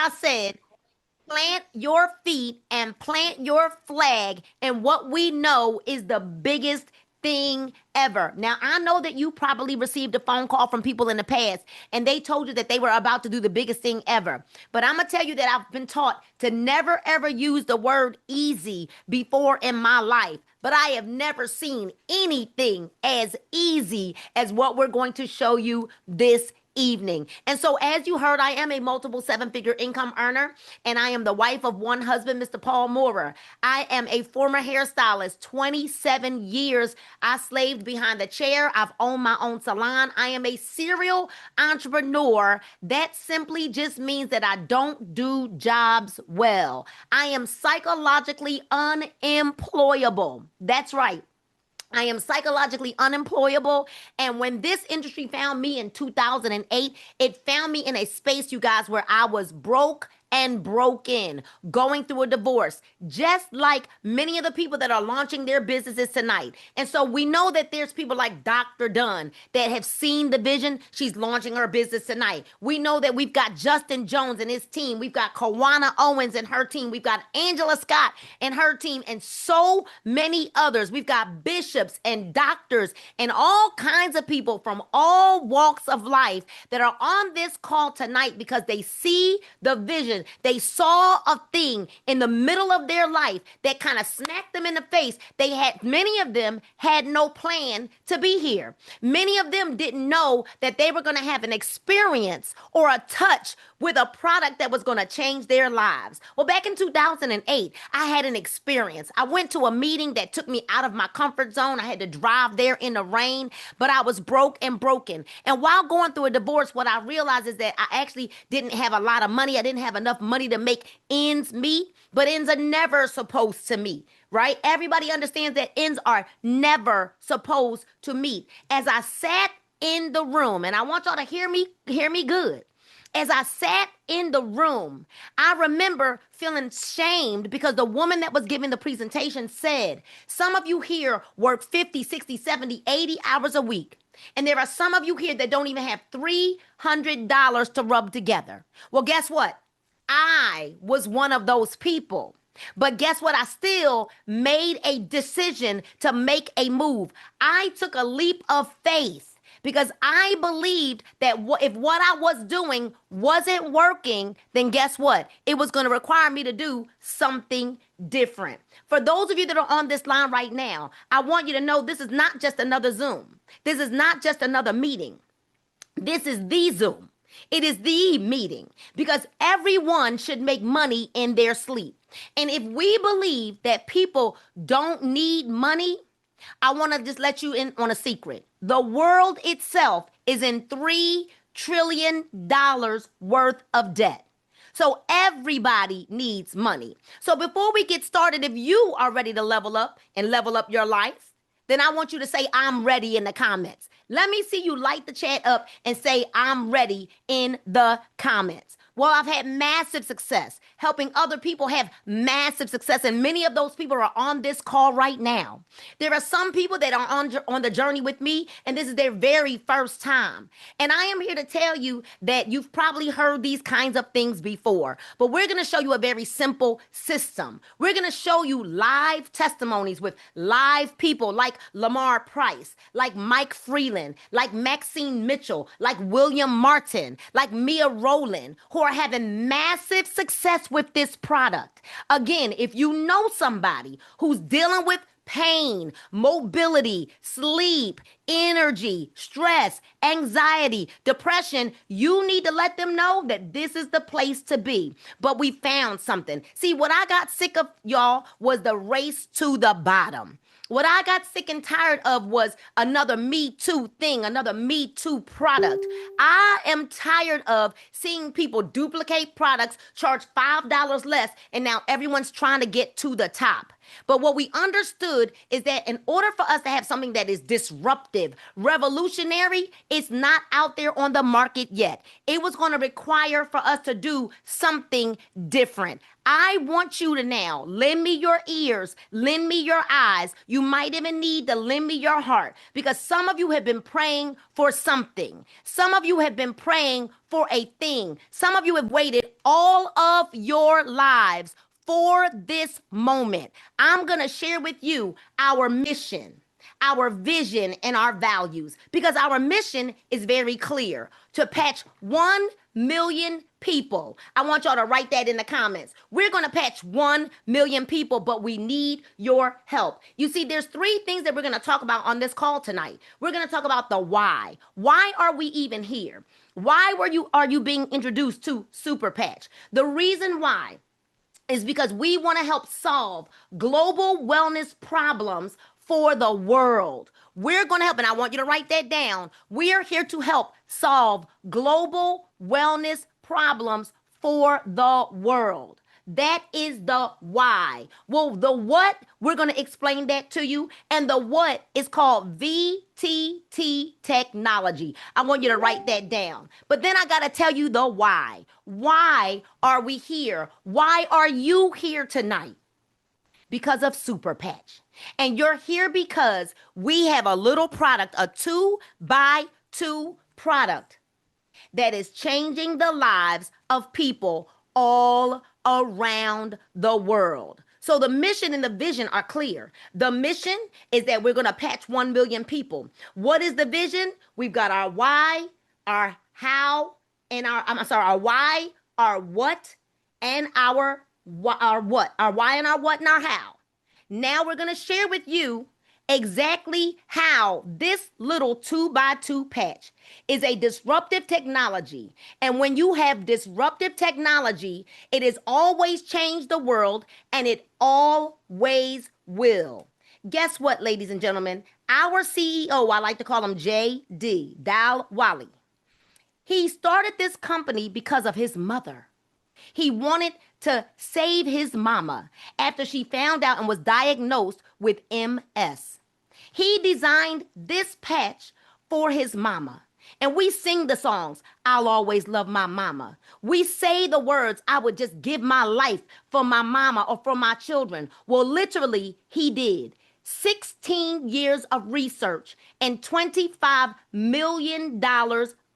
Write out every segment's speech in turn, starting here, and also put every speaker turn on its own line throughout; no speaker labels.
I said, plant your feet and plant your flag and what we know is the biggest thing ever. Now, I know that you probably received a phone call from people in the past and they told you that they were about to do the biggest thing ever. But I'm going to tell you that I've been taught to never ever use the word easy before in my life. But I have never seen anything as easy as what we're going to show you this evening. And so, as you heard, I am a multiple seven-figure income earner, and I am the wife of one husband, Mr. Paul Moorer. I am a former hairstylist, 27 years. I slaved behind the chair. I've owned my own salon. I am a serial entrepreneur. That simply just means that I don't do jobs well. I am psychologically unemployable. That's right. I am psychologically unemployable. And when this industry found me in 2008, it found me in a space, you guys, where I was broke and broken, going through a divorce, just like many of the people that are launching their businesses tonight. And so we know that there's people like Dr. Dunn that have seen the vision. She's launching her business tonight. We know that we've got Justin Jones and his team. We've got Kawana Owens and her team. We've got Angela Scott and her team, and so many others. We've got bishops and doctors and all kinds of people from all walks of life that are on this call tonight because they see the vision. They saw a thing in the middle of their life that kind of smacked them in the face. Many of them had no plan to be here. Many of them didn't know that they were going to have an experience or a touch with a product that was going to change their lives. Well, back in 2008, I had an experience. I went to a meeting that took me out of my comfort zone. I had to drive there in the rain, but I was broke and broken. And while going through a divorce, what I realized is that I actually didn't have a lot of money. I didn't have enough money to make ends meet, but ends are never supposed to meet, right? Everybody understands that ends are never supposed to meet. As I sat in the room, and I want y'all to hear me good. As I sat in the room, I remember feeling shamed because the woman that was giving the presentation said, some of you here work 50, 60, 70, 80 hours a week. And there are some of you here that don't even have $300 to rub together. Well, guess what? I was one of those people. But guess what? I still made a decision to make a move. I took a leap of faith because I believed that if what I was doing wasn't working, then guess what? It was going to require me to do something different. For those of you that are on this line right now, I want you to know this is not just another Zoom. This is not just another meeting. This is the Zoom. It is the meeting because everyone should make money in their sleep. And if we believe that people don't need money, I want to just let you in on a secret. The world itself is in $3 trillion worth of debt. So everybody needs money. So before we get started, if you are ready to level up and level up your life, then I want you to say, I'm ready in the comments. Let me see you light the chat up and say, I'm ready in the comments. Well, I've had massive success helping other people have massive success. And many of those people are on this call right now. There are some people that are on the journey with me, and this is their very first time. And I am here to tell you that you've probably heard these kinds of things before, but we're going to show you a very simple system. We're going to show you live testimonies with live people like Lamar Price, like Mike Freeland, like Maxine Mitchell, like William Martin, like Mia Rowland, who are having massive success with this product. Again, if you know somebody who's dealing with pain, mobility, sleep, energy, stress, anxiety, depression, you need to let them know that this is the place to be. But we found something. See, what I got sick of, y'all, was the race to the bottom. What I got sick and tired of was another Me Too thing, another Me Too product. I am tired of seeing people duplicate products, charge $5 less, and now everyone's trying to get to the top. But what we understood is that in order for us to have something that is disruptive, revolutionary, it's not out there on the market yet. It was going to require for us to do something different. I want you to now lend me your ears, lend me your eyes. You might even need to lend me your heart because some of you have been praying for something. Some of you have been praying for a thing. Some of you have waited all of your lives for this moment. I'm going to share with you our mission, our vision, and our values because our mission is very clear to patch 1 million people. I want y'all to write that in the comments. We're going to patch 1 million people, but we need your help. You see, there's 3 things that we're going to talk about on this call tonight. We're going to talk about the why. Why are we even here? Why are you being introduced to Super Patch? The reason why is because we want to help solve global wellness problems for the world. We're going to help, and I want you to write that down. We are here to help solve global wellness problems for the world. That is the why. Well, the what, we're going to explain that to you. And the what is called VTT technology. I want you to write that down. But then I got to tell you the why. Why are we here? Why are you here tonight? Because of Super Patch. And you're here because we have a little product, a 2x2 product that is changing the lives of people all around the world. So the mission and the vision are clear. The mission is that we're going to patch 1 million people. What is the vision? We've got our why, our how, and our why, our what, and our what, our why and our what and our how. Now we're going to share with you exactly how this little 2x2 patch is a disruptive technology. And when you have disruptive technology, it has always changed the world and it always will. Guess what, ladies and gentlemen? Our CEO, I like to call him JD, Dal Wally. He started this company because of his mother. He wanted to save his mama after she found out and was diagnosed with MS. He designed this patch for his mama. And we sing the songs, I'll always love my mama. We say the words, I would just give my life for my mama or for my children. Well, literally, he did. 16 years of research and $25 million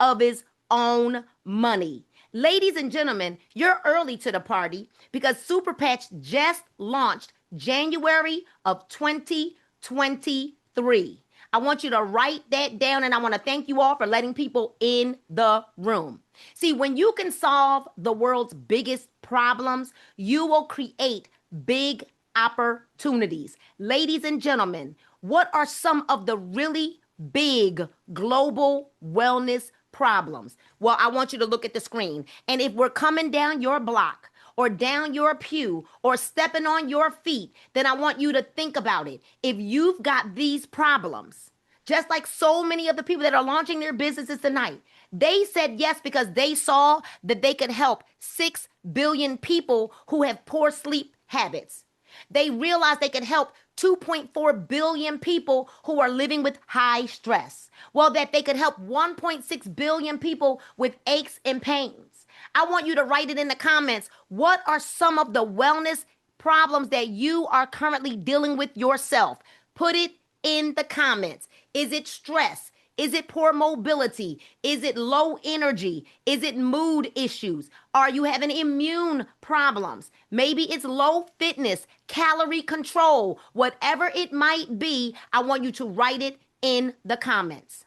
of his own money. Ladies and gentlemen, you're early to the party because Super Patch just launched January of 2023. I want you to write that down and I want to thank you all for letting people in the room. See, when you can solve the world's biggest problems, you will create big opportunities. Ladies and gentlemen, what are some of the really big global wellness problems? Well, I want you to look at the screen. And if we're coming down your block or down your pew or stepping on your feet, then I want you to think about it. If you've got these problems, just like so many of the people that are launching their businesses tonight, they said yes because they saw that they could help 6 billion people who have poor sleep habits. They realized they could help 2.4 billion people who are living with high stress. Well, that they could help 1.6 billion people with aches and pains. I want you to write it in the comments. What are some of the wellness problems that you are currently dealing with yourself? Put it in the comments. Is it stress? Is it poor mobility? Is it low energy? Is it mood issues? Are you having immune problems? Maybe it's low fitness, calorie control, whatever it might be. I want you to write it in the comments.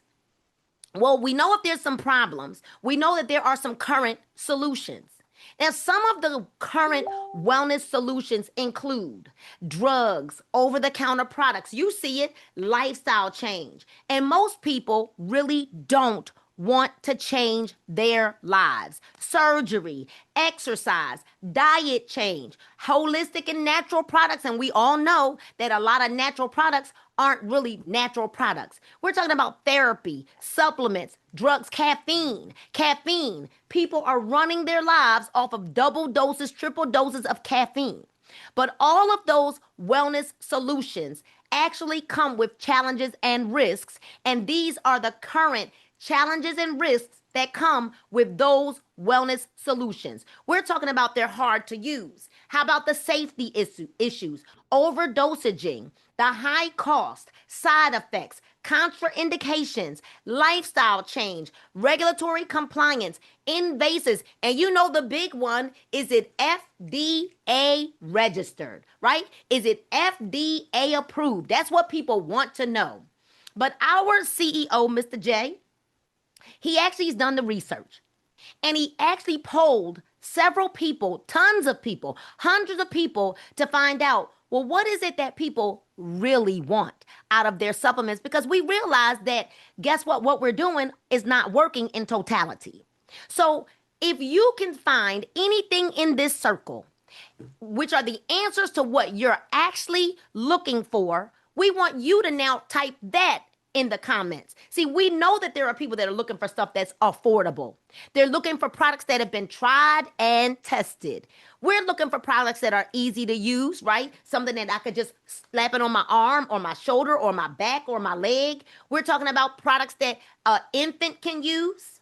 Well, we know if there's some problems, we know that there are some current solutions. Now, some of the current wellness solutions include drugs, over-the-counter products. You see it, lifestyle change. And most people really don't want to change their lives. Surgery, exercise, diet change, holistic and natural products. And we all know that a lot of natural products aren't really natural products. We're talking about therapy, supplements, drugs, caffeine. Caffeine. People are running their lives off of double doses, triple doses of caffeine. But all of those wellness solutions actually come with challenges and risks. And these are the current challenges and risks that come with those wellness solutions. We're talking about they're hard to use. How about the safety issues, overdosaging, the high cost, side effects, contraindications, lifestyle change, regulatory compliance, invasives, and you know the big one, is it FDA registered, right? Is it FDA approved? That's what people want to know. But our CEO, Mr. J, he actually has done the research and he actually polled several people, tons of people, hundreds of people to find out, well, what is it that people really want out of their supplements? Because we realize that, guess what? What we're doing is not working in totality. So if you can find anything in this circle, which are the answers to what you're actually looking for, we want you to now type that in the comments. See, we know that there are people that are looking for stuff that's affordable. They're looking for products that have been tried and tested. We're looking for products that are easy to use, right? Something that I could just slap it on my arm or my shoulder or my back or my leg. We're talking about products that an infant can use,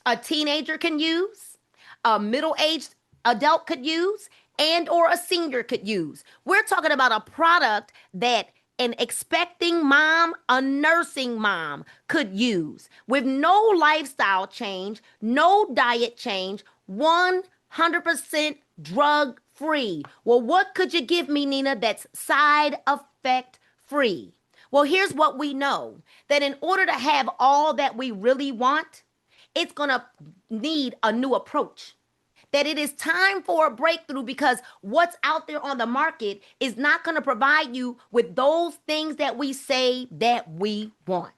a teenager can use, a middle-aged adult could use, and or a senior could use. We're talking about a product that an expecting mom, a nursing mom could use with no lifestyle change, no diet change, 100% drug free. Well, what could you give me, Nina, that's side effect free? Well, here's what we know, that in order to have all that we really want, it's going to need a new approach. That it is time for a breakthrough, because what's out there on the market is not going to provide you with those things that we say that we want.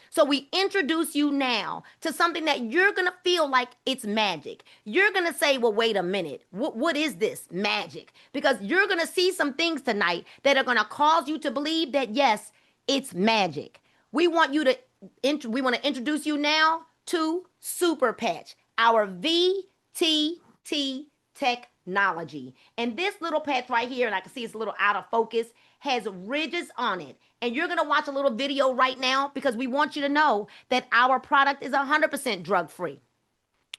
So we introduce you now to something that you're going to feel like it's magic. You're going to say, well, wait a minute. What is this magic? Because you're going to see some things tonight that are going to cause you to believe that, yes, it's magic. We want you to we want to introduce you now to Super Patch, our VTT technology. And this little patch right here, and I can see it's a little out of focus, has ridges on it. And you're going to watch a little video right now because we want you to know that our product is 100% drug free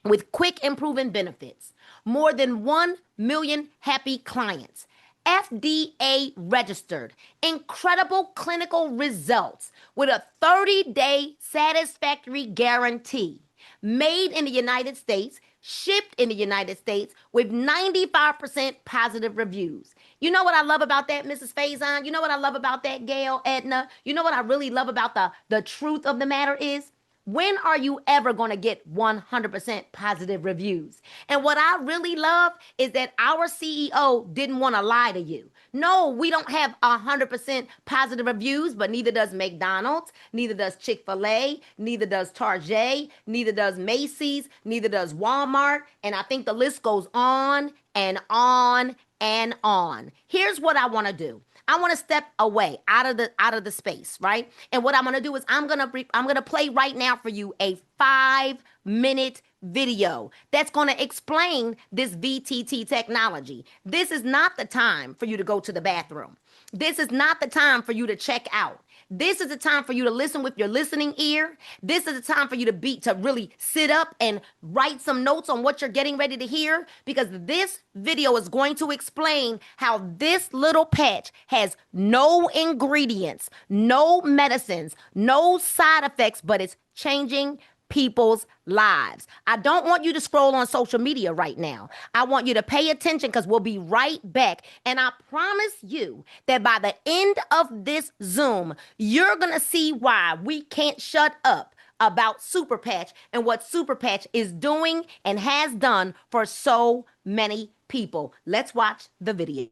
with quick improving benefits. More than 1 million happy clients. FDA registered, incredible clinical results with a 30-day satisfactory guarantee. Made in the United States, shipped in the United States with 95% positive reviews. You know what I love about that, Mrs. Faison? You know what I love about that, Gail, Edna? You know what I really love about the truth of the matter is? When are you ever going to get 100% positive reviews? And what I really love is that our CEO didn't want to lie to you. No, we don't have 100% positive reviews, but neither does McDonald's, neither does Chick-fil-A, neither does Target, neither does Macy's, neither does Walmart, and I think the list goes on and on and on. Here's what I want to do. I want to step away out of the space, right? And what I'm going to do is I'm going to play right now for you a 5-minute video that's going to explain this VTT technology. This is not the time for you to go to the bathroom. This is not the time for you to check out. This is the time for you to listen with your listening ear. This is the time for you to really sit up and write some notes on what you're getting ready to hear, because this video is going to explain how this little patch has no ingredients, no medicines, no side effects, but it's changing people's lives. I don't want you to scroll on social media right now. I want you to pay attention, because we'll be right back. And I promise you that by the end of this Zoom, you're going to see why we can't shut up about Super Patch and what Super Patch is doing and has done for so many people. Let's watch the video.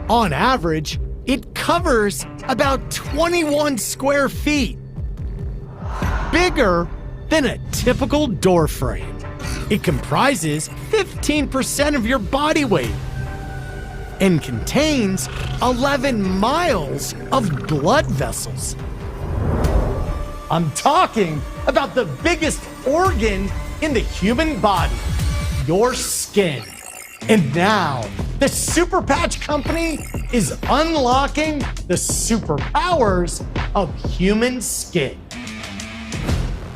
On average, it covers about 21 square feet, bigger than a typical door frame. It comprises 15% of your body weight and contains 11 miles of blood vessels. I'm talking about the biggest organ in the human body, your skin. And now, the Super Patch Company is unlocking the superpowers of human skin.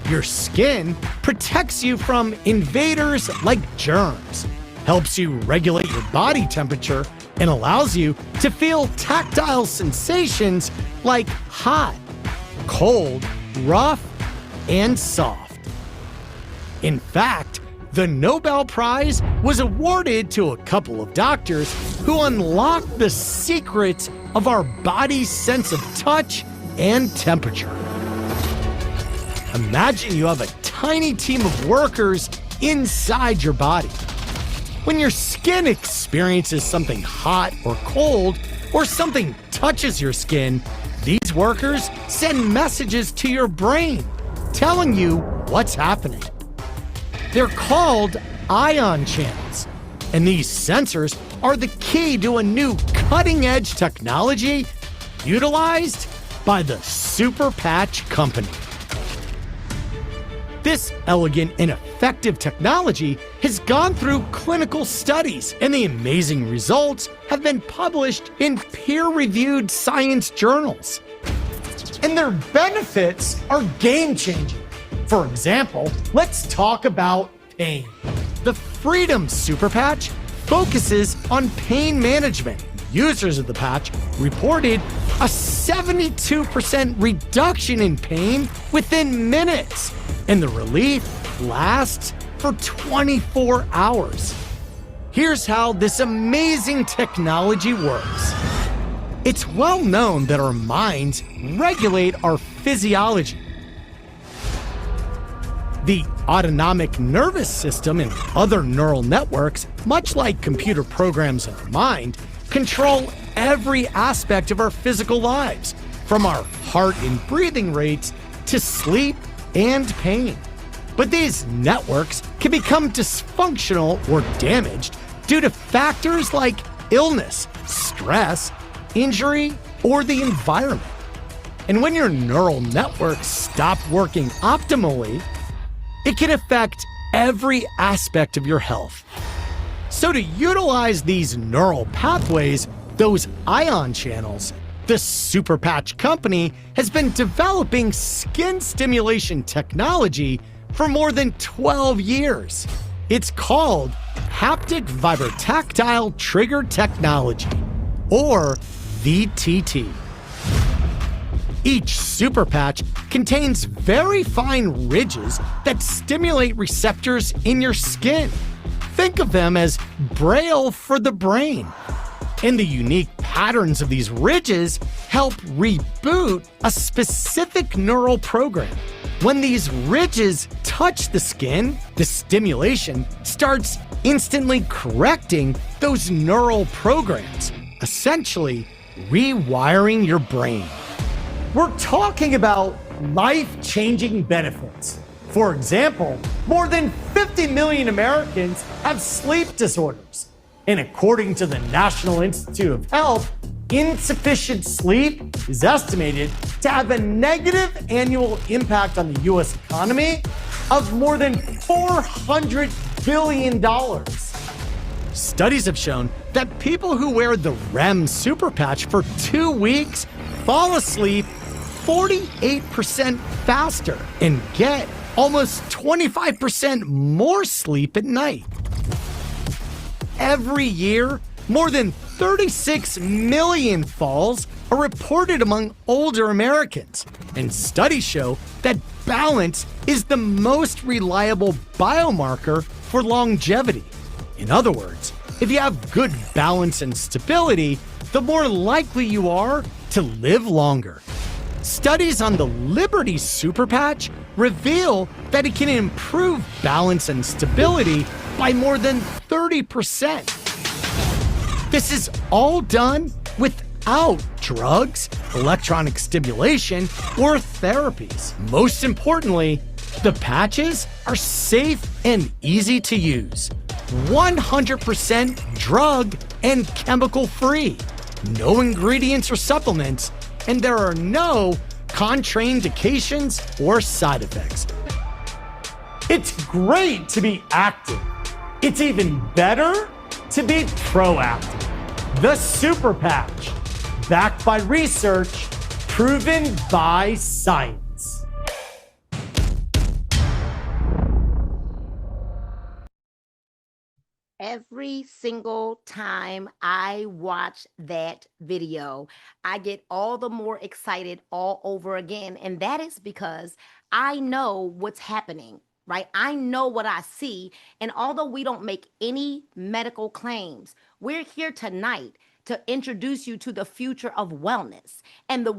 Your skin protects you from invaders like germs, helps you regulate your body temperature, and allows you to feel tactile sensations like hot, cold, rough, and soft. In fact, the Nobel Prize was awarded to a couple of doctors who unlocked the secrets of our body's sense of touch and temperature. Imagine you have a tiny team of workers inside your body. When your skin experiences something hot or cold, or something touches your skin, these workers send messages to your brain telling you what's happening. They're called ion channels, and these sensors are the key to a new cutting-edge technology utilized by the Super Patch Company. This elegant and effective technology has gone through clinical studies, and the amazing results have been published in peer-reviewed science journals. And their benefits are game-changing. For example, let's talk about pain. The Freedom Super Patch focuses on pain management. Users of the patch reported a 72% reduction in pain within minutes, and the relief lasts for 24 hours. Here's how this amazing technology works. It's well known that our minds regulate our physiology. The autonomic nervous system and other neural networks, much like computer programs in our mind, control every aspect of our physical lives, from our heart and breathing rates to sleep and pain. But these networks can become dysfunctional or damaged due to factors like illness, stress, injury, or the environment. And when your neural networks stop working optimally, it can affect every aspect of your health. So to utilize these neural pathways, those ion channels, the Super Patch Company has been developing skin stimulation technology for more than 12 years. It's called Haptic Vibrotactile Trigger Technology, or VTT. Each Super Patch contains very fine ridges that stimulate receptors in your skin. Think of them as braille for the brain. And the unique patterns of these ridges help reboot a specific neural program. When these ridges touch the skin, the stimulation starts instantly correcting those neural programs, essentially rewiring your brain. We're talking about life-changing benefits. For example, more than 50 million Americans have sleep disorders. And according to the National Institute of Health, insufficient sleep is estimated to have a negative annual impact on the U.S. economy of more than $400 billion. Studies have shown that people who wear the REM Super Patch for 2 weeks fall asleep 48% faster and get almost 25% more sleep at night. Every year, more than 36 million falls are reported among older Americans, and studies show that balance is the most reliable biomarker for longevity. In other words, if you have good balance and stability, the more likely you are to live longer. Studies on the Liberty Super Patch reveal that it can improve balance and stability by more than 30%. This is all done without drugs, electronic stimulation, or therapies. Most importantly, the patches are safe and easy to use. 100% drug and chemical free. No ingredients or supplements, and there are no contraindications or side effects. It's great to be active. It's even better to be proactive. The Super Patch, backed by research, proven by science.
Every single time I watch that video, I get all the more excited all over again. And that is because I know what's happening, right? I know what I see. And although we don't make any medical claims, we're here tonight to introduce you to the future of wellness. And the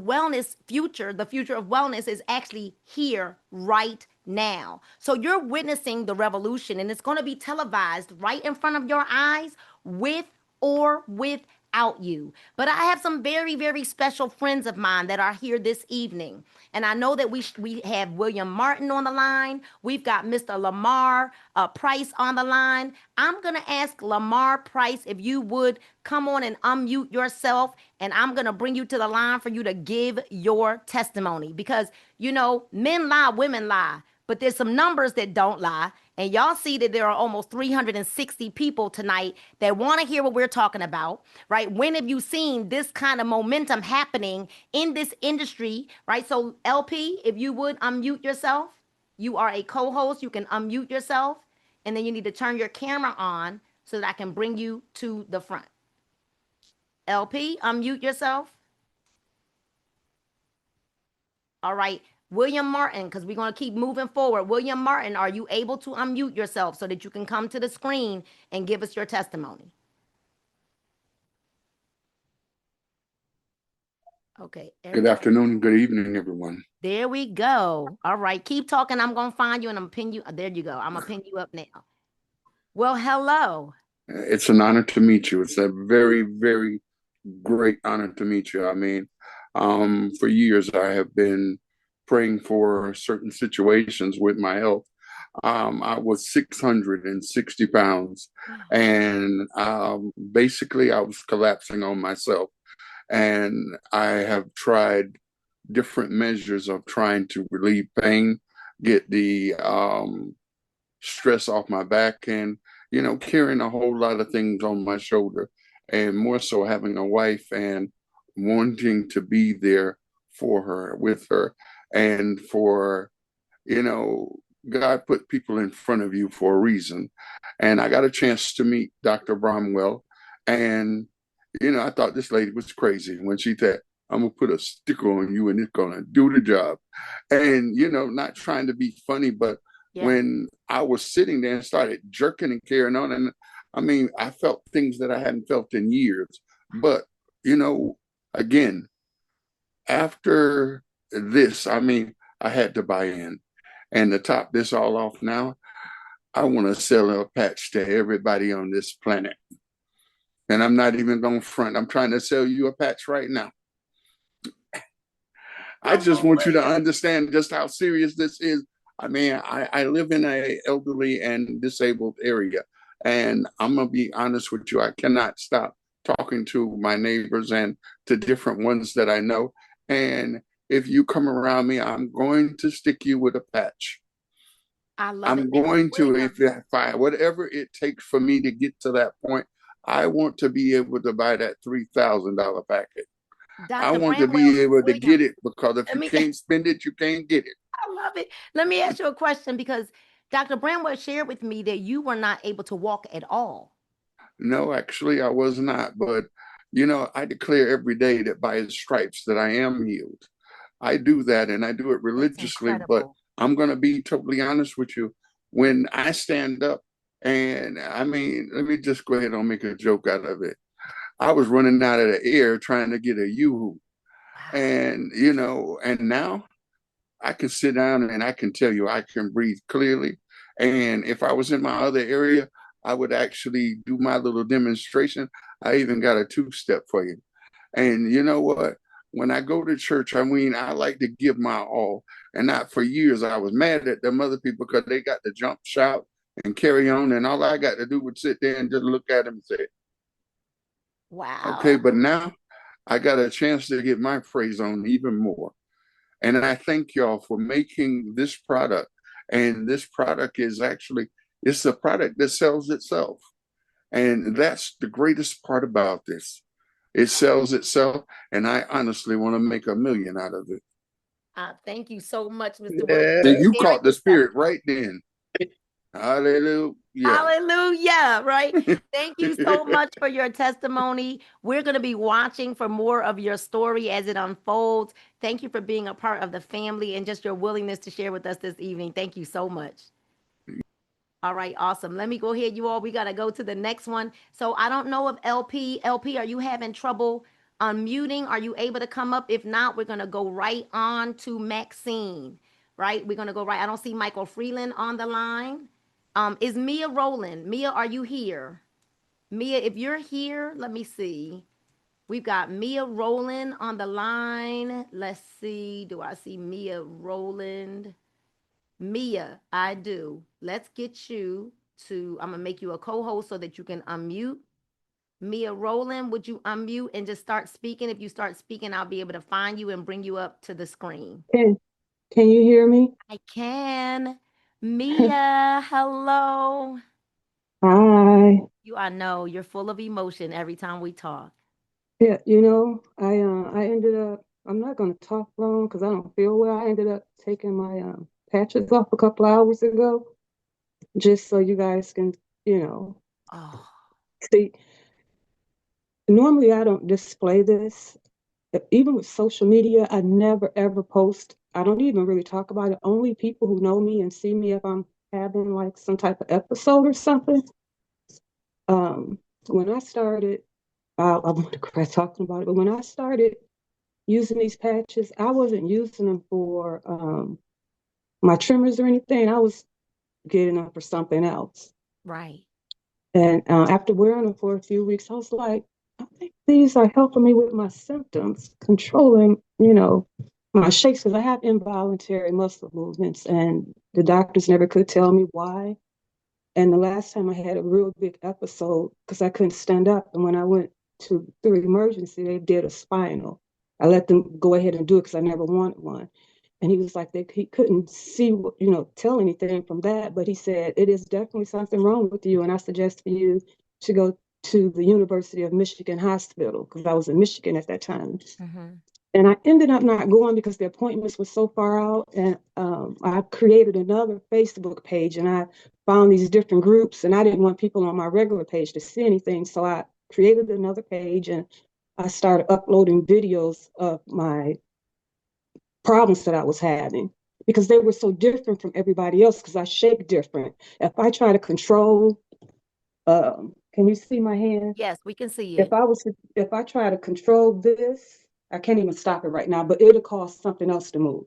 future of wellness is actually here right now. So you're witnessing the revolution, and it's going to be televised right in front of your eyes with or without you. But I have some very, very special friends of mine that are here this evening. And I know that we have William Martin on the line. We've got Mr. Lamar Price on the line. I'm going to ask Lamar Price if you would come on and unmute yourself, and I'm going to bring you to the line for you to give your testimony. Because, men lie, women lie, but there's some numbers that don't lie. And y'all see that there are almost 360 people tonight that want to hear what we're talking about, right? When have you seen this kind of momentum happening in this industry, right? So, LP, if you would unmute yourself, you are a co host. You can unmute yourself, and then you need to turn your camera on so that I can bring you to the front. LP, unmute yourself. All right. William Martin, because we're going to keep moving forward. William Martin, are you able to unmute yourself so that you can come to the screen and give us your testimony? Okay.
Good afternoon, good evening, everyone.
There we go. All right. Keep talking. I'm going to find you and I'm going to pin you. There you go. I'm going to pin you up now. Well, hello.
It's an honor to meet you. It's a very, very great honor to meet you. I mean, for years, I have been praying for certain situations with my health. I was 660 pounds, and basically, I was collapsing on myself. And I have tried different measures of trying to relieve pain, get the stress off my back, and carrying a whole lot of things on my shoulder, and more so having a wife and wanting to be there for her, with her, and for God put people in front of you for a reason. And I got a chance to meet Dr. Bromwell, and I thought this lady was crazy when she said, "I'm gonna put a sticker on you and it's gonna do the job." And not trying to be funny, but when I was sitting there and started jerking and carrying on, and I mean, I felt things that I hadn't felt in years. But again, after this, I mean, I had to buy in. And to top this all off now, I want to sell a patch to everybody on this planet. And I'm not even going to front. I'm trying to sell you a patch right now. I just want you to understand just how serious this is. I mean, I live in an elderly and disabled area. And I'm going to be honest with you. I cannot stop talking to my neighbors and to different ones that I know. And if you come around me, I'm going to stick you with a patch. I'm going to, if I, whatever it takes for me to get to that point, I want to be able to buy that $3,000 packet. I want to be able to get it, because if you can't spend it, you can't get it.
I love it. Let me ask you a question, because Dr. Bramwell shared with me that you were not able to walk at all.
No, actually, I was not. But, I declare every day that by his stripes that I am healed. I do that, and I do it religiously. But I'm going to be totally honest with you. When I stand up, and I mean, let me just go ahead and make a joke out of it. I was running out of the air trying to get a yoo-hoo. And, and now I can sit down and I can tell you I can breathe clearly. And if I was in my other area, I would actually do my little demonstration. I even got a two-step for you. And you know what? When I go to church, I mean, I like to give my all. And not for years, I was mad at them other people because they got to jump, shout, and carry on. And all I got to do was sit there and just look at them and say, okay,
Wow.
but now I got a chance to get my praise on even more. And I thank y'all for making this product. And this product is actually, it's a product that sells itself. And that's the greatest part about this. It sells itself, and I honestly want to make a million out of it.
Thank you so much, Mr. Williams,
See,
for
Yeah.
you
sharing
caught the
your
spirit
testimony.
right then. Hallelujah.
Hallelujah, right? Thank you so much for your testimony. We're going to be watching for more of your story as it unfolds. Thank you for being a part of the family and just your willingness to share with us this evening. Thank you so much. All right, awesome. Let me go ahead, you all. We got to go to the next one. So I don't know if LP, are you having trouble unmuting? Are you able to come up? If not, we're going to go right on to Maxine, right? We're going to go right. I don't see Michael Freeland on the line. Is Mia Rowland? Mia, are you here? Mia, if you're here, let me see. We've got Mia Rowland on the line. Let's see. Do I see Mia Rowland? Mia, I do. Let's get you to, I'm going to make you a co host so that you can unmute. Mia Rowland, would you unmute and just start speaking? If you start speaking, I'll be able to find you and bring you up to the screen.
Can you hear me?
I can. Mia, hello.
Hi.
You, I know you're full of emotion every time we talk.
Yeah, I ended up, I'm not gonna talk long because I don't feel well. I ended up taking my patches off a couple hours ago, just so you guys can, you know,
Oh,
see. Normally I don't display this. Even with social media, I never ever post. I don't even really talk about it. Only people who know me and see me if I'm having like some type of episode or something. Um, when I started, I want to cry talking about it, but when I started using these patches, I wasn't using them for my trimmers or anything. I was getting them for something else.
right.
And after wearing them for a few weeks, I was like, I think these are helping me with my symptoms, controlling, my shakes, because I have involuntary muscle movements, and the doctors never could tell me why. And the last time I had a real big episode because I couldn't stand up. And when I went to the emergency, they did a spinal. I let them go ahead and do it because I never wanted one. And he was like, he couldn't see, tell anything from that. But he said, it is definitely something wrong with you. And I suggest for you to go to the University of Michigan Hospital because I was in Michigan at that time.
Mm-hmm.
And I ended up not going because the appointments were so far out. And I created another Facebook page and I found these different groups. And I didn't want people on my regular page to see anything. So I created another page and I started uploading videos of my problems that I was having because they were so different from everybody else because I shake different. If I try to control, can you see my hand?
Yes, we can see it.
If I try to control this, I can't even stop it right now, but it'll cause something else to move.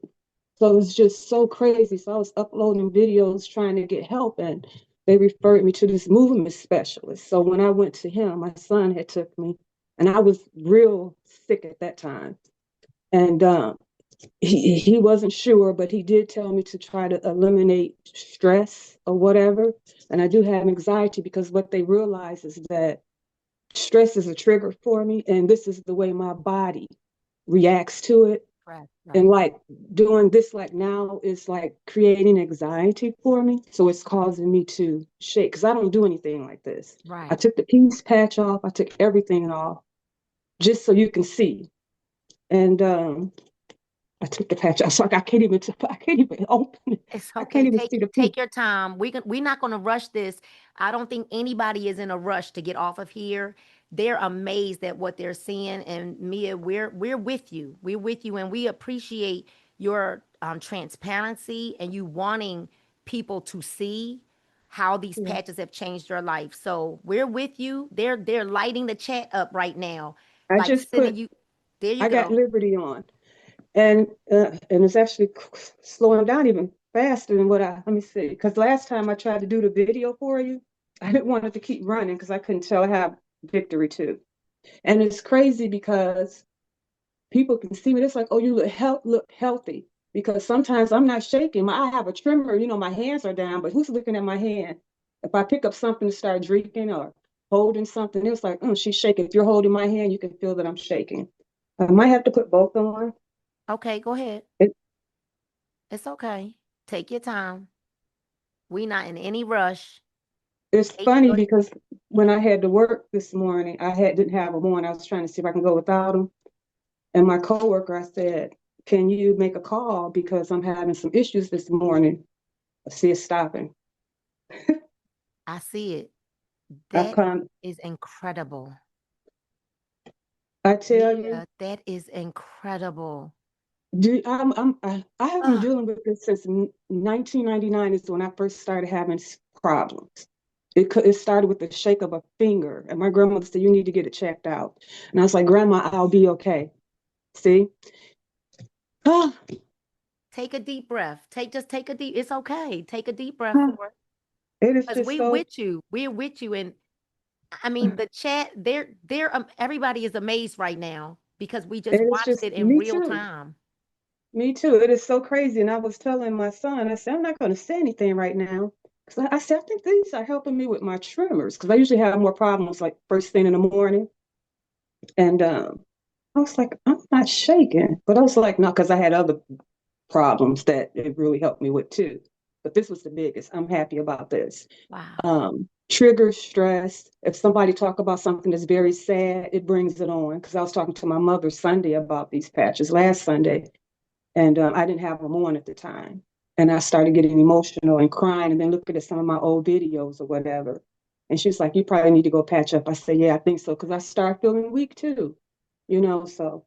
So it's just so crazy. So I was uploading videos trying to get help, and they referred me to this movement specialist. So when I went to him, my son had took me, and I was real sick at that time. And he wasn't sure, but he did tell me to try to eliminate stress or whatever. And I do have anxiety because what they realize is that stress is a trigger for me, and this is the way my body reacts to it.
Right,
And
right,
like doing this, like now, is like creating anxiety for me. So it's causing me to shake because I don't do anything like this. I
right.
took the piece patch off, I took everything off just so you can see. And I took the patch off. So like I can't even open it.
It's
I can't
okay.
even
Take
see the piece.
take your time. We're not going to rush this. I don't think anybody is in a rush to get off of here. They're amazed at what they're seeing, and Mia, we're with you. We're with you, and we appreciate your transparency and you wanting people to see how these
Yeah.
patches have changed your life. So we're with you. They're lighting the chat up right now,
I
like
just
sending
put
you. There you
I got
go.
Liberty on. And it's actually slowing down even faster than what I let me see because last time I tried to do the video for you, I didn't want it to keep running because I couldn't tell I have victory too. And it's crazy because people can see me. It's like, oh, you look healthy. Because sometimes I'm not shaking. I have a tremor, my hands are down, but who's looking at my hand? If I pick up something to start drinking or holding something, it's like, oh, she's shaking. If you're holding my hand, you can feel that I'm shaking. I might have to put both on.
Okay, go ahead.
It,
It's okay. Take your time. We not in any rush.
it's
Take
funny
your
because when I had to work this morning, didn't have them on. I was trying to see if I can go without them. And my coworker, I said, can you make a call because I'm having some issues this morning? I see it stopping.
I see it.
I've
That
come,
is incredible.
I tell you,
Mia, that is incredible.
I have been
Ugh,
dealing with this since 1999 is when I first started having problems. It started with the shake of a finger, and my grandmother said, "You need to get it checked out." And I was like, "Grandma, I'll be okay." See? Ah,
take a deep breath. Just take a deep. It's okay. Take a deep breath
ah.
for it.
It is
Because
just
we
so.
with you. We're with you. And I mean, the chat, everybody is amazed right now because we just
It is
watched
just
it in
me
real
too.
time.
Me too. It is so crazy. And I was telling my son, I said, I'm not going to say anything right now. Because I said, I think these are helping me with my tremors. Because I usually have more problems like first thing in the morning. And I was like, I'm not shaking. But I was like, no, because I had other problems that it really helped me with too. But this was the biggest. I'm happy about this.
Wow.
Trigger stress. If somebody talk about something that's very sad, it brings it on. Because I was talking to my mother Sunday about these patches last Sunday, and I didn't have them on at the time. And I started getting emotional and crying, and then looking at some of my old videos or whatever. And she was like, "You probably need to go patch up." I said, "Yeah, I think so," because I start feeling weak too, So,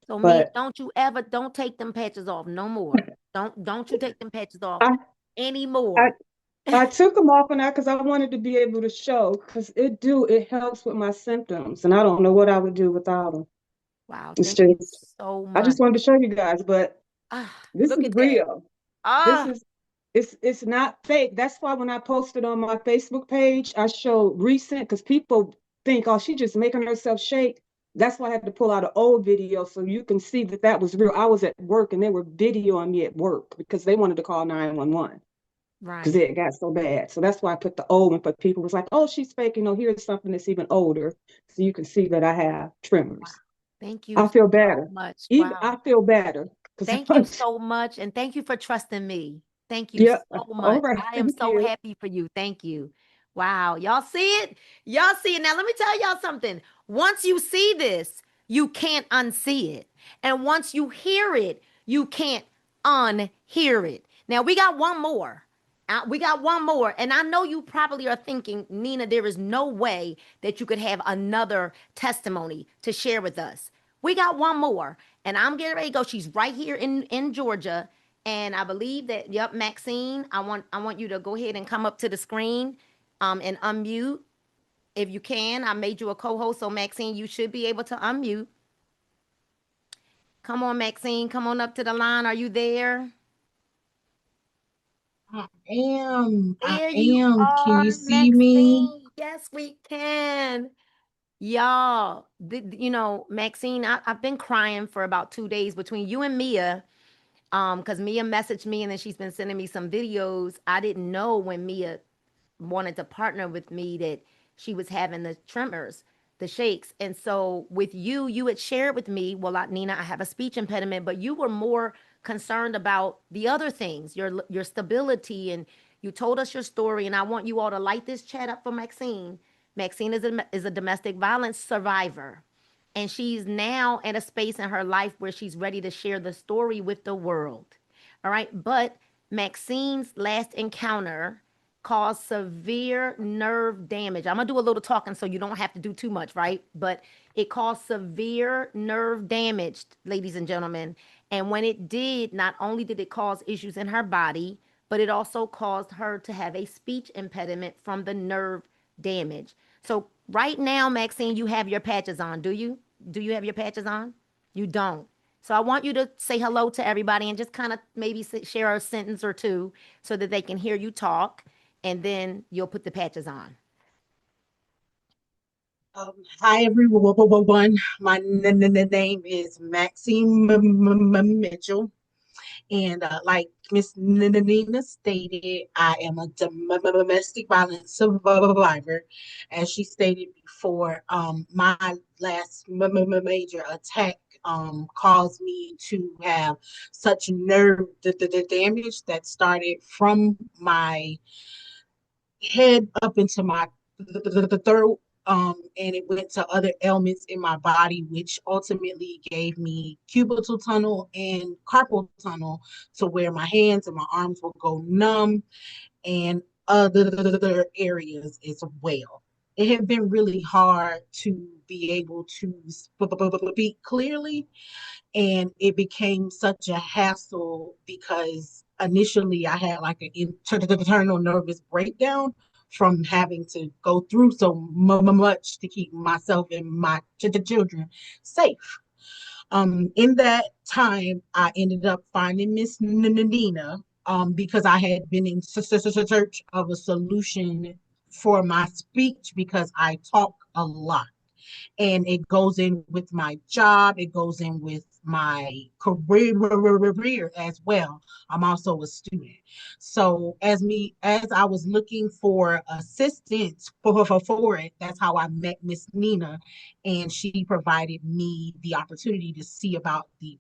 So Mia,
but
don't take them patches off no more. Don't you take them patches off
I I
anymore.
I took them off and because I wanted to be able to show because it helps with my symptoms, and I don't know what I would do without them.
Wow,
It's
thank you
just
so
I
much.
just wanted to show you guys, but this
Look
is
at that.
real. This
Ah,
is it's not fake. That's why when I posted on my Facebook page, I showed recent because people think, oh, she's just making herself shake. That's why I had to pull out an old video so you can see that that was real. I was at work and they were videoing me at work because they wanted to call 911 because
right.
it got so bad. So that's why I put the old one for people. It was like, oh, she's faking. No, here's something that's even older so you can see that I have
Wow.
tremors.
Thank you
I feel
so
better.
much.
Even
Wow.
I feel better because
Thank you so much. And thank you for trusting me. Thank you
yeah.
so
All
much.
right.
I am
Thank
so
you.
happy for you. Thank you. Wow. Y'all see it? Y'all see it. Now, let me tell y'all something. Once you see this, you can't unsee it. And once you hear it, you can't unhear it. Now, we got one more. We got one more. And I know you probably are thinking, Nina, there is no way that you could have another testimony to share with us. We got one more. And I'm getting ready to go. She's right here in Georgia. And I believe that, yep, Maxine, I want you to go ahead and come up to the screen and unmute if you can. I made you a co-host. So Maxine, you should be able to unmute. Come on, Maxine. Come on up to the line. Are you there?
I am. I
There you
am. Can you
are,
see me?
Maxine. Yes, we can. Y'all, Maxine, I've been crying for about 2 days between you and Mia. Because Mia messaged me and then she's been sending me some videos. I didn't know when Mia wanted to partner with me that she was having the tremors, the shakes. And so with you, you had shared with me, well, Nina, I have a speech impediment, but you were more concerned about the other things, your stability, and you told us your story. And I want you all to light this chat up for Maxine. Maxine is a domestic violence survivor. And she's now at a space in her life where she's ready to share the story with the world. All right. But Maxine's last encounter caused severe nerve damage. I'm going to do a little talking so you don't have to do too much, right? But it caused severe nerve damage, ladies and gentlemen. And when it did, not only did it cause issues in her body, but it also caused her to have a speech impediment from the nerve damage. So right now, Maxine, you have your patches on, do you? Do you have your patches on? You don't. So I want you to say hello to everybody and just kind of maybe share a sentence or two so that they can hear you talk, and then you'll put the patches on.
Hi everyone. My name is Maxine Mitchell, and like Miss Nina stated, I am a domestic violence survivor. As she stated before, my last major attack caused me to have such nerve damage that started from my head up into my the throat, and it went to other ailments in my body, which ultimately gave me cubital tunnel and carpal tunnel, to where my hands and my arms will go numb, and other areas as well. It had been really hard to be able to speak clearly, and it became such a hassle because initially I had like an internal nervous breakdown from having to go through so much to keep myself and my children safe. In that time, I ended up finding Miss Nina, because I had been in search of a solution for my speech because I talk a lot, and it goes in with my job, it goes in with my career as well. I'm also a student. So as I was looking for assistance for it, that's how I met Miss Nina, and she provided me the opportunity to see about the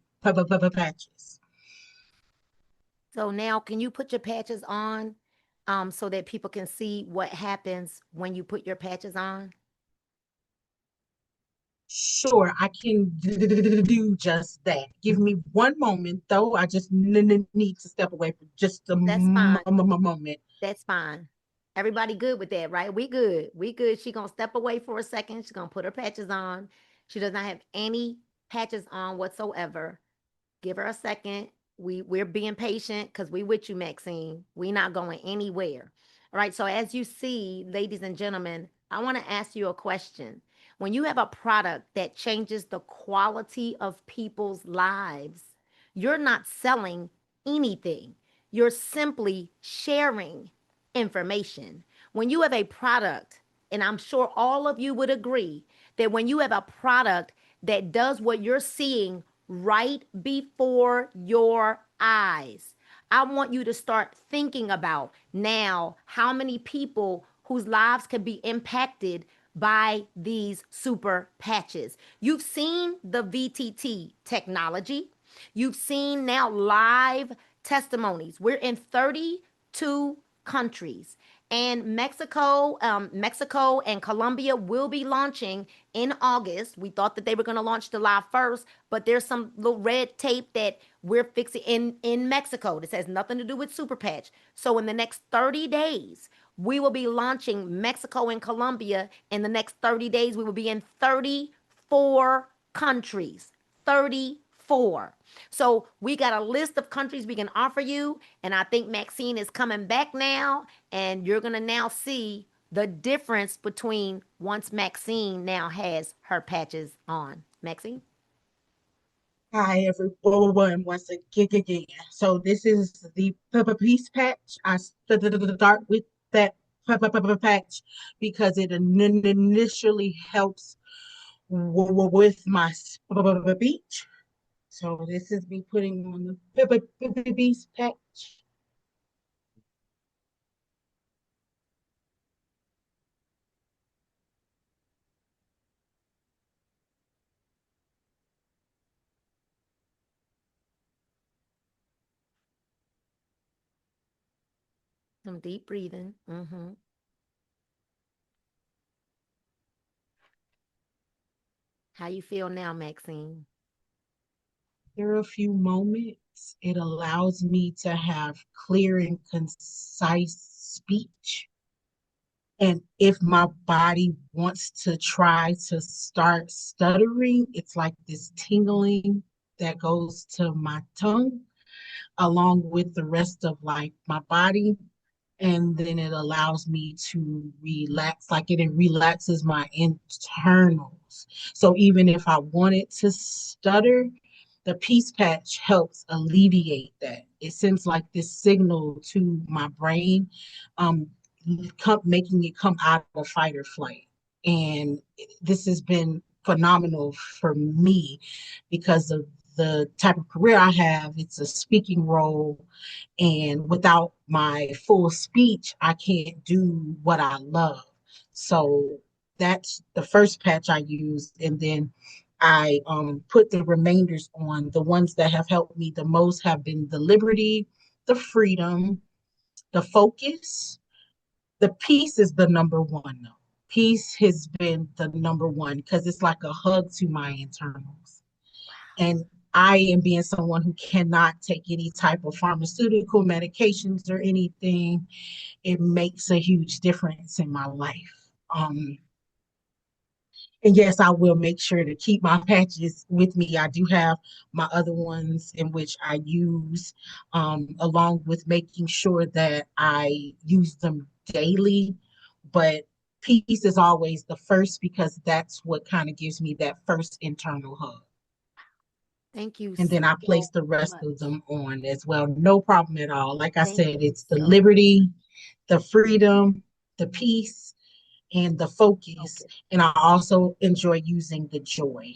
patches.
So now, can you put your patches on, so that people can see what happens when you put your patches on?
Sure, I can do just that. Give me one moment, though. I just need to step away for just a
That's fine.
moment.
That's fine. Everybody good with that, right? We good. We good. She gonna step away for a second. She's gonna put her patches on. She does not have any patches on whatsoever. Give her a second. We're being patient because we with you, Maxine. We not going anywhere. All right. So as you see, ladies and gentlemen, I want to ask you a question. When you have a product that changes the quality of people's lives, you're not selling anything. You're simply sharing information. When you have a product, and I'm sure all of you would agree that when you have a product that does what you're seeing right before your eyes, I want you to start thinking about now how many people whose lives could be impacted by these super patches. You've seen the VTT technology. You've seen now live testimonies. We're in 32 countries. And Mexico and Colombia will be launching in August. We thought that they were going to launch July 1st, but there's some little red tape that we're fixing in Mexico. This has nothing to do with Super Patch. So in the next 30 days, we will be launching Mexico and Colombia. In the next 30 days, we will be in 34 countries. 34. So we got a list of countries we can offer you. And I think Maxine is coming back now. And you're going to now see the difference between once Maxine now has her patches on. Maxine?
Hi, everyone, once again. So this is the peace patch. I start with that patch because it initially helps with my speech. So this is me putting on the peace patch.
Some deep breathing. How you feel now, Maxine?
After a few moments, it allows me to have clear and concise speech. And if my body wants to try to start stuttering, it's like this tingling that goes to my tongue along with the rest of like my body. And then it allows me to relax, like it relaxes my internals. So even if I wanted to stutter, the peace patch helps alleviate that. It sends like this signal to my brain, um, making it come out of fight or flight. And this has been phenomenal for me because of the type of career I have. It's a speaking role, and without my full speech, I can't do what I love. So that's the first patch I used, and then I put the remainders on. The ones that have helped me the most have been the liberty, the freedom, the focus. The peace is the number one, though. Peace has been the number one because it's like a hug to my internals. And I am being someone who cannot take any type of pharmaceutical medications or anything. It makes a huge difference in my life. And yes, I will make sure to keep my patches with me. I do have my other ones in which I use, along with making sure that I use them daily. But peace is always the first because that's what kind of gives me that first internal hug.
Thank you
And then I place
so
the rest of
much.
them on as well. No problem at all. Like I
Thank
said,
you
it's the
so much.
liberty, the freedom, the peace, and the focus.
Okay.
And I also enjoy using the joy.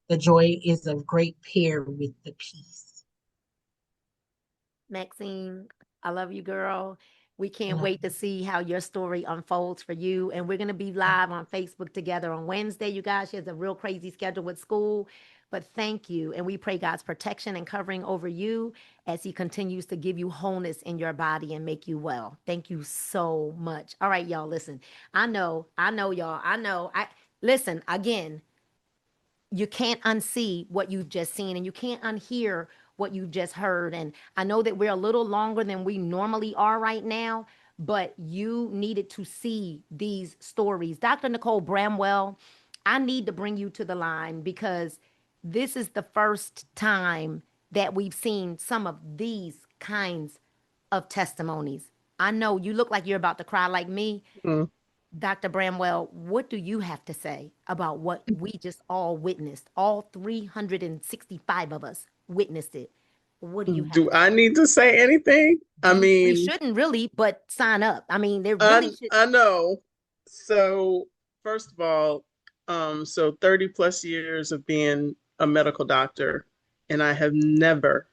The joy is a great pair with the peace.
Maxine, I love you, girl. We
I
can't
love
wait to see how your story unfolds for you. And we're going to be live on Facebook together on Wednesday. You guys, she has a real crazy schedule with school. But thank you. And we pray God's protection and covering over you as He continues to give you wholeness in your body and make you well. Thank you so much. All right, y'all, listen. Y'all. Listen, again, you can't unsee what you've just seen and you can't unhear what you just heard. And I know that we're a little longer than we normally are right now, but you needed to see these stories. Dr. Nicole Bramwell, I need to bring you to the line because this is the first time that we've seen some of these kinds of testimonies. I know you look like you're about to cry like me.
Mm.
Dr. Bramwell, what do you have to say about what we just all witnessed? All 365 of us witnessed it. What do you have
Do
to
I
say?
need to say anything? I
We
mean,
shouldn't really, but sign up. I mean, there really should.
I know. So first of all, so 30 plus years of being a medical doctor, and I have never,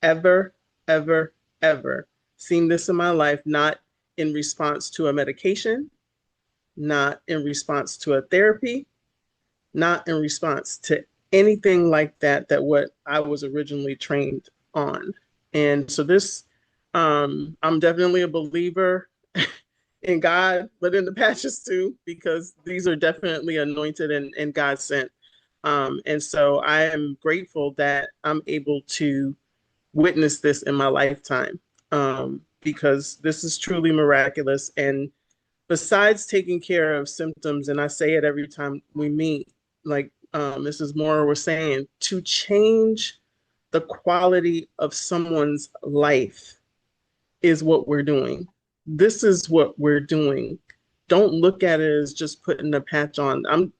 ever, ever, ever seen this in my life, not in response to a medication, not in response to a therapy, not in response to anything like that, that what I was originally trained on. And so this, I'm definitely a believer in God, but in the patches too, because these are definitely anointed and God sent. And so I am grateful that I'm able to witness this in my lifetime, because this is truly miraculous. And besides taking care of symptoms, and I say it every time we meet, like Mrs. Moore was saying, to change the quality of someone's life is what we're doing. This is what we're doing. Don't look at it as just putting a patch on. I'm,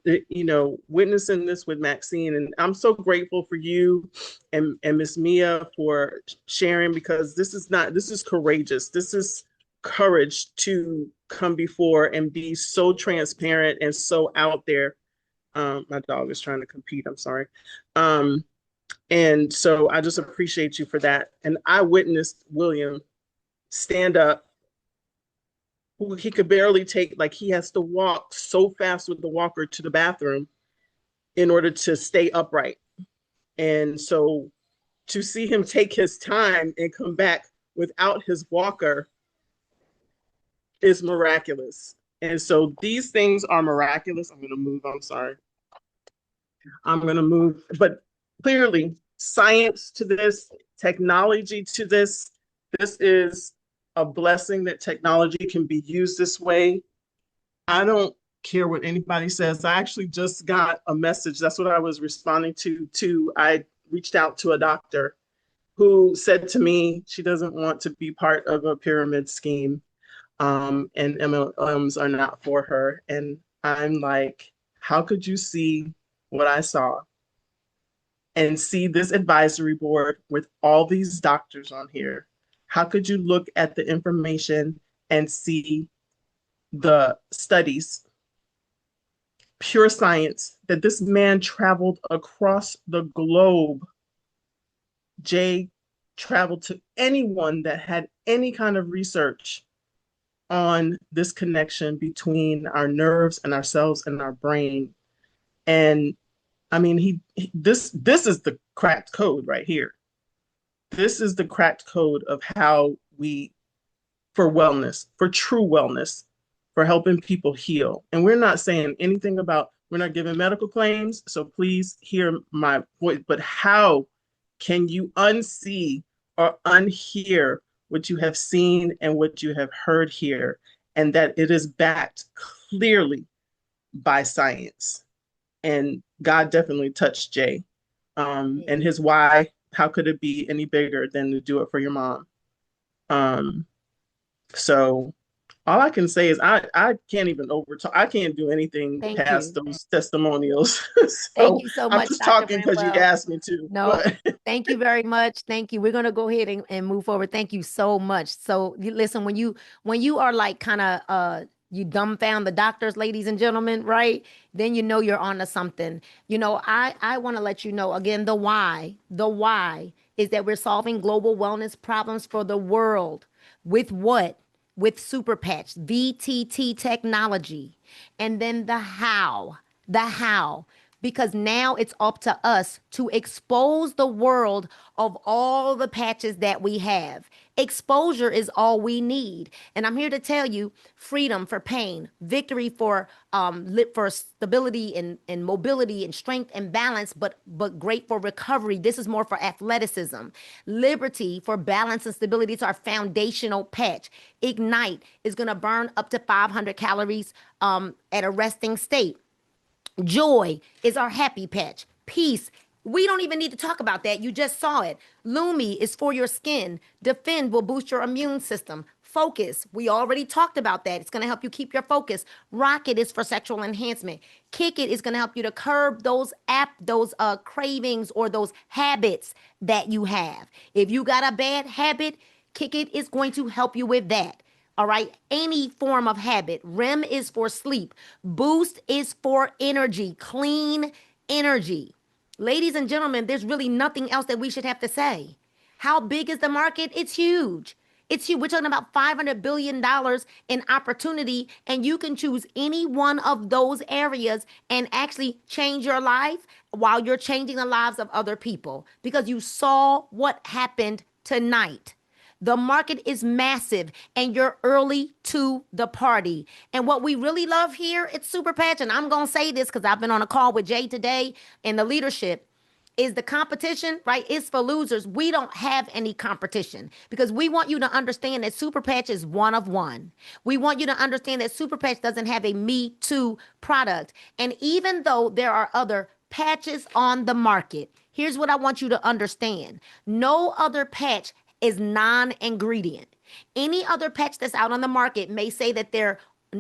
witnessing this with Maxine, and I'm so grateful for you and Miss Mia for sharing, because this is courageous. This is courage to come before and be so transparent and so out there. My dog is trying to compete. I'm sorry. And so I just appreciate you for that. And I witnessed William stand up. He could barely take, like, he has to walk so fast with the walker to the bathroom in order to stay upright. And so to see him take his time and come back without his walker is miraculous. And so these things are miraculous. I'm going to move. I'm sorry. I'm going to move. But clearly, science to this, technology to this, this is a blessing that technology can be used this way. I don't care what anybody says. I actually just got a message. That's what I was responding to. I reached out to a doctor who said to me she doesn't want to be part of a pyramid scheme, and MLMs are not for her. And I'm like, how could you see what I saw and see this advisory board with all these doctors on here? How could you look at the information and see the studies pure science, that this man traveled across the globe. Jay traveled to anyone that had any kind of research on this connection between our nerves and ourselves and our brain. And I mean, this is the cracked code right here. This is the cracked code of how we, for wellness, for true wellness, for helping people heal. And we're not saying anything about, we're not giving medical claims. So please hear my voice. But how can you unsee or unhear what you have seen and what you have heard here? And that it is backed clearly by science. And God definitely touched Jay. And his why, how could it be any bigger than to do it for your mom? So all I can say is I can't even overtalk. I can't do anything
Thank
past
you.
those testimonials.
Thank
So
you so
I'm
much,
just
Dr.
talking because you
Manuel.
asked me to.
No,
But
thank you very much. Thank you. We're gonna go ahead and move forward. Thank you so much. So listen, when you are like kind of you dumbfound the doctors, ladies and gentlemen, right? Then you know you're onto something. You know, I want to let you know again the why. The why is that we're solving global wellness problems for the world with what? With Super Patch, VTT technology. And then the how, because now it's up to us to expose the world of all the patches that we have. Exposure is all we need. And I'm here to tell you freedom for pain, victory for stability and mobility and strength and balance, but great for recovery. This is more for athleticism. Liberty for balance and stability. It's our foundational patch. Ignite is going to burn up to 500 calories at a resting state. Joy is our happy patch. Peace. We don't even need to talk about that. You just saw it. Lumi is for your skin. Defend will boost your immune system. Focus. We already talked about that. It's going to help you keep your focus. Rocket is for sexual enhancement. Kick it is going to help you to curb those cravings or those habits that you have. If you got a bad habit, Kick it is going to help you with that. All right. Any form of habit. REM is for sleep. Boost is for energy, clean energy. Ladies and gentlemen, there's really nothing else that we should have to say. How big is the market? It's huge. It's huge. We're talking about $500 billion in opportunity, and you can choose any one of those areas and actually change your life while you're changing the lives of other people because you saw what happened tonight. The market is massive and you're early to the party. And what we really love here at Super Patch, and I'm going to say this because I've been on a call with Jay today and the leadership, is the competition, right? It's for losers. We don't have any competition because we want you to understand that Super Patch is one of one. We want you to understand that Super Patch doesn't have a Me Too product. And even though there are other patches on the market, here's what I want you to understand. No other patch is non-ingredient. Any other patch that's out on the market may say that they're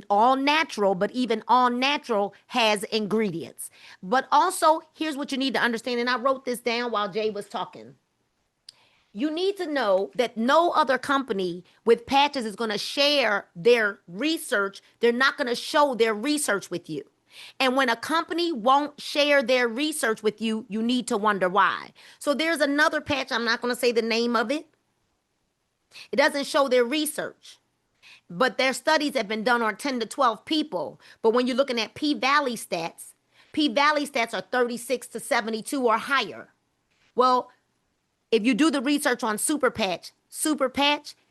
all natural, but even all natural has ingredients. But also, here's what you need to understand, and I wrote this down while Jay was talking. You need to know that no other company with patches is going to share their research. They're not going to show their research with you. And when a company won't share their research with you, you need to wonder why. So there's another patch. I'm not going to say the name of it. It doesn't show their research, but their studies have been done on 10 to 12 people. But when you're looking at P-Valley stats are 36 to 72 or higher. Well, if you do the research on Super Patch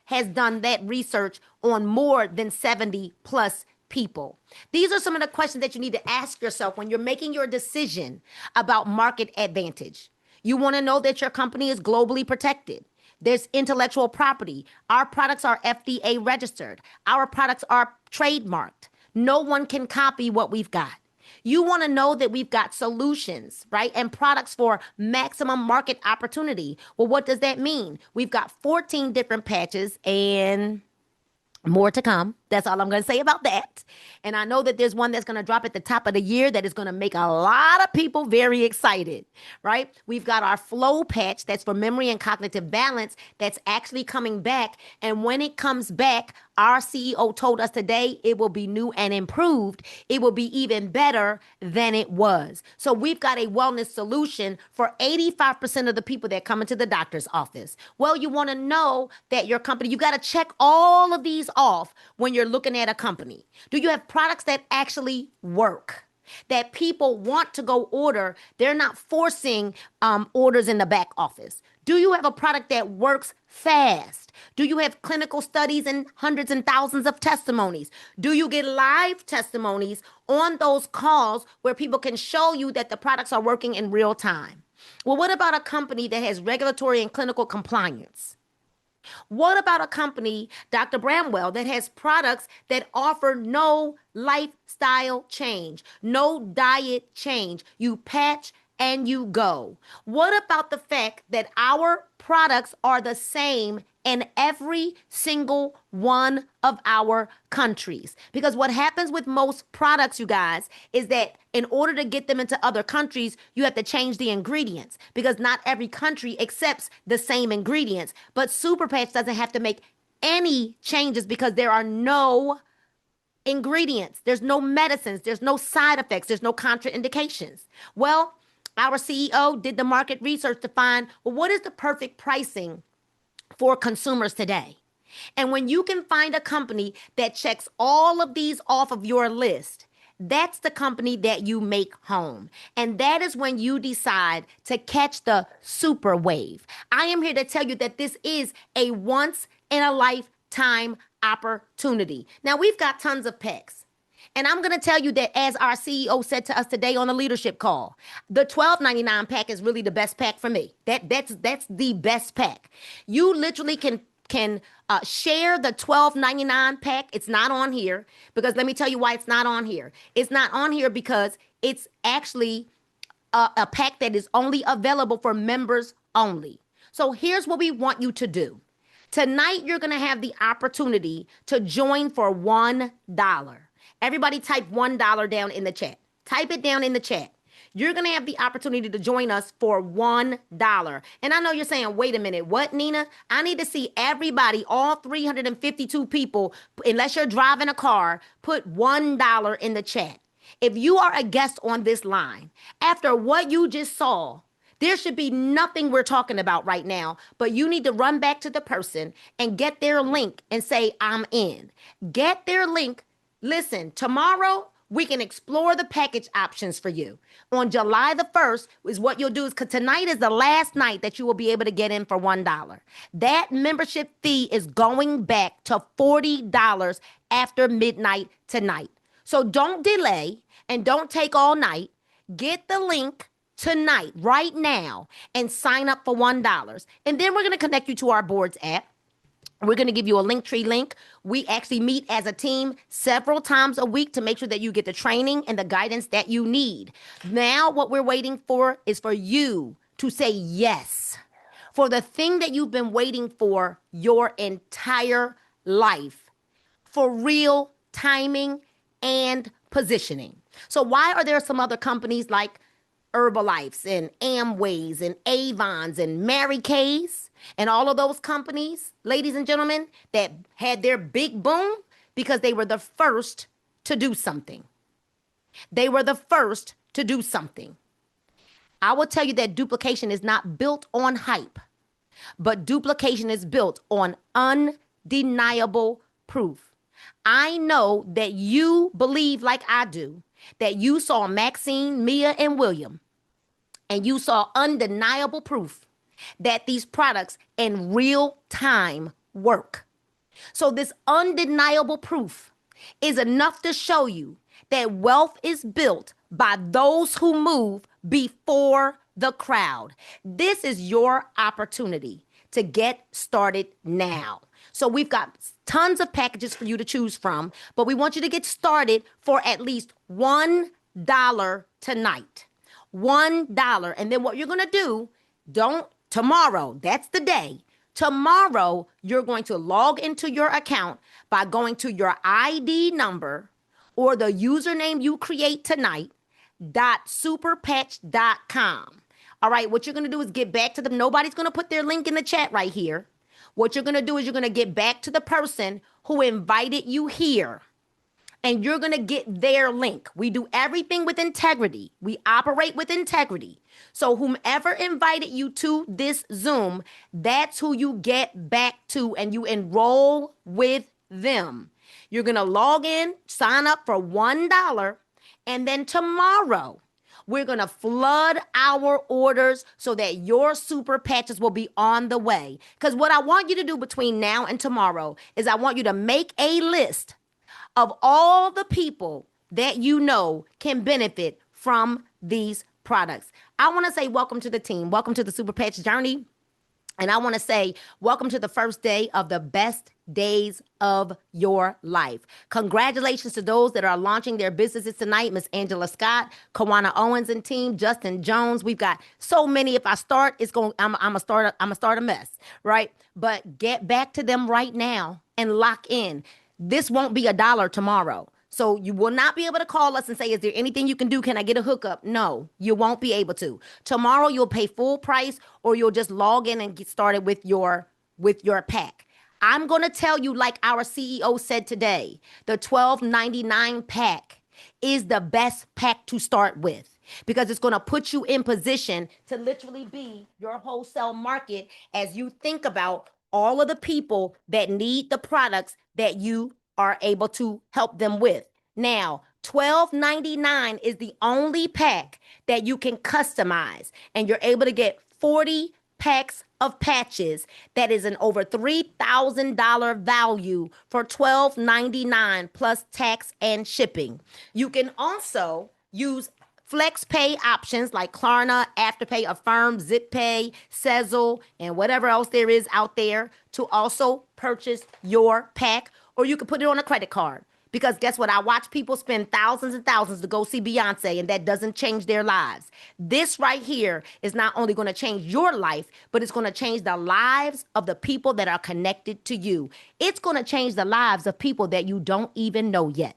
has done that research on more than 70 plus people. These are some of the questions that you need to ask yourself when you're making your decision about market advantage. You want to know that your company is globally protected. There's intellectual property. Our products are FDA registered. Our products are trademarked. No one can copy what we've got. You want to know that we've got solutions, right? And products for maximum market opportunity. Well, what does that mean? We've got 14 different patches and more to come That's all I'm going to say about that. And I know that there's one that's going to drop at the top of the year that is going to make a lot of people very excited, right? We've got our flow patch that's for memory and cognitive balance that's actually coming back. And when it comes back, our CEO told us today it will be new and improved. It will be even better than it was. So we've got a wellness solution for 85% of the people that come into the doctor's office. Well, you want to know that your company, you got to check all of these off when you're looking at a company. Do you have products that actually work, that people want to go order? They're not forcing orders in the back office. Do you have a product that works fast? Do you have clinical studies and hundreds and thousands of testimonies? Do you get live testimonies on those calls where people can show you that the products are working in real time? Well, what about a company that has regulatory and clinical compliance? What about a company, Dr. Bramwell, that has products that offer no lifestyle change, no diet change? You patch and you go. What about the fact that our products are the same in every single one of our countries? Because what happens with most products, you guys, is that in order to get them into other countries, you have to change the ingredients because not every country accepts the same ingredients. But Super Patch doesn't have to make any changes because there are no ingredients, there's no medicines, there's no side effects, there's no contraindications. Well, our CEO did the market research to find, well, what is the perfect pricing for consumers today? And when you can find a company that checks all of these off of your list, that's the company that you make home. And that is when you decide to catch the super wave. I am here to tell you that this is a once in a lifetime opportunity. Now, we've got tons of packs. And I'm going to tell you that as our CEO said to us today on a leadership call, the $12.99 pack is really the best pack for me. That's the best pack. You literally can share the $12.99 pack. It's not on here because let me tell you why it's not on here. It's not on here because it's actually a pack that is only available for members only. So here's what we want you to do. Tonight, you're going to have the opportunity to join for $1. Everybody type $1 down in the chat. Type it down in the chat. You're going to have the opportunity to join us for $1. And I know you're saying, wait a minute, what, Nina? I need to see everybody, all 352 people, unless you're driving a car, put $1 in the chat. If you are a guest on this line, after what you just saw, there should be nothing we're talking about right now, but you need to run back to the person and get their link and say, I'm in. Get their link. Listen, tomorrow we can explore the package options for you. On July the 1st is what you'll do, is because tonight is the last night that you will be able to get in for $1. That membership fee is going back to $40 after midnight tonight. So don't delay and don't take all night. Get the link tonight, right now, and sign up for $1. And then we're going to connect you to our boards app. We're going to give you a Linktree link. We actually meet as a team several times a week to make sure that you get the training and the guidance that you need. Now, what we're waiting for is for you to say yes for the thing that you've been waiting for your entire life, for real timing and positioning. So why are there some other companies like Herbalifes and Amways and Avons and Mary Kay's and all of those companies, ladies and gentlemen, that had their big boom because they were the first to do something. They were the first to do something. I will tell you that duplication is not built on hype, but duplication is built on undeniable proof. I know that you believe, like I do, that you saw Maxine, Mia, and William, and you saw undeniable proof that these products in real time work. So this undeniable proof is enough to show you that wealth is built by those who move before the crowd. This is your opportunity to get started now. So we've got tons of packages for you to choose from, but we want you to get started for at least $1 tonight. $1. And then what you're going to do, tomorrow, that's the day. Tomorrow, you're going to log into your account by going to your ID number or the username you create tonight .superpatch.com. All right, what you're going to do is get back to them. Nobody's going to put their link in the chat right here. What you're going to do is you're going to get back to the person who invited you here, and you're going to get their link. We do everything with integrity. We operate with integrity. So whomever invited you to this Zoom, that's who you get back to, and you enroll with them. You're going to log in, sign up for $1, and then tomorrow we're going to flood our orders so that your super patches will be on the way. Because what I want you to do between now and tomorrow is I want you to make a list of all the people that you know can benefit from these products. I want to say welcome to the team. Welcome to the Super Patch Journey. And I want to say welcome to the first day of the best days of your life. Congratulations to those that are launching their businesses tonight. Miss Angela Scott, Kawana Owens and team, Justin Jones. We've got so many. If I start, I'm gonna start a mess, right? But get back to them right now and lock in. This won't be $1 tomorrow. So you will not be able to call us and say, is there anything you can do? Can I get a hookup? No, you won't be able to. Tomorrow you'll pay full price, or you'll just log in and get started with your pack. I'm going to tell you, like our CEO said today, the $12.99 pack is the best pack to start with, because it's going to put you in position to literally be your wholesale market as you think about all of the people that need the products that you are able to help them with. Now, $12.99 is the only pack that you can customize, and you're able to get 40 packs of patches that is an over $3,000 value for $12.99 plus tax and shipping. You can also use flex pay options like Klarna, Afterpay, Affirm, ZipPay, Sezzle, and whatever else there is out there to also purchase your pack, or you can put it on a credit card. Because guess what? I watch people spend thousands and thousands to go see Beyonce, and that doesn't change their lives. This right here is not only going to change your life, but it's going to change the lives of the people that are connected to you. It's going to change the lives of people that you don't even know yet.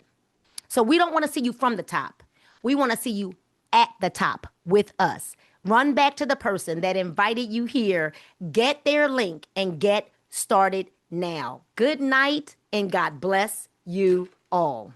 So we don't want to see you from the top. We want to see you at the top with us. Run back to the person that invited you here, get their link, and get started now. Good night, and God bless you all.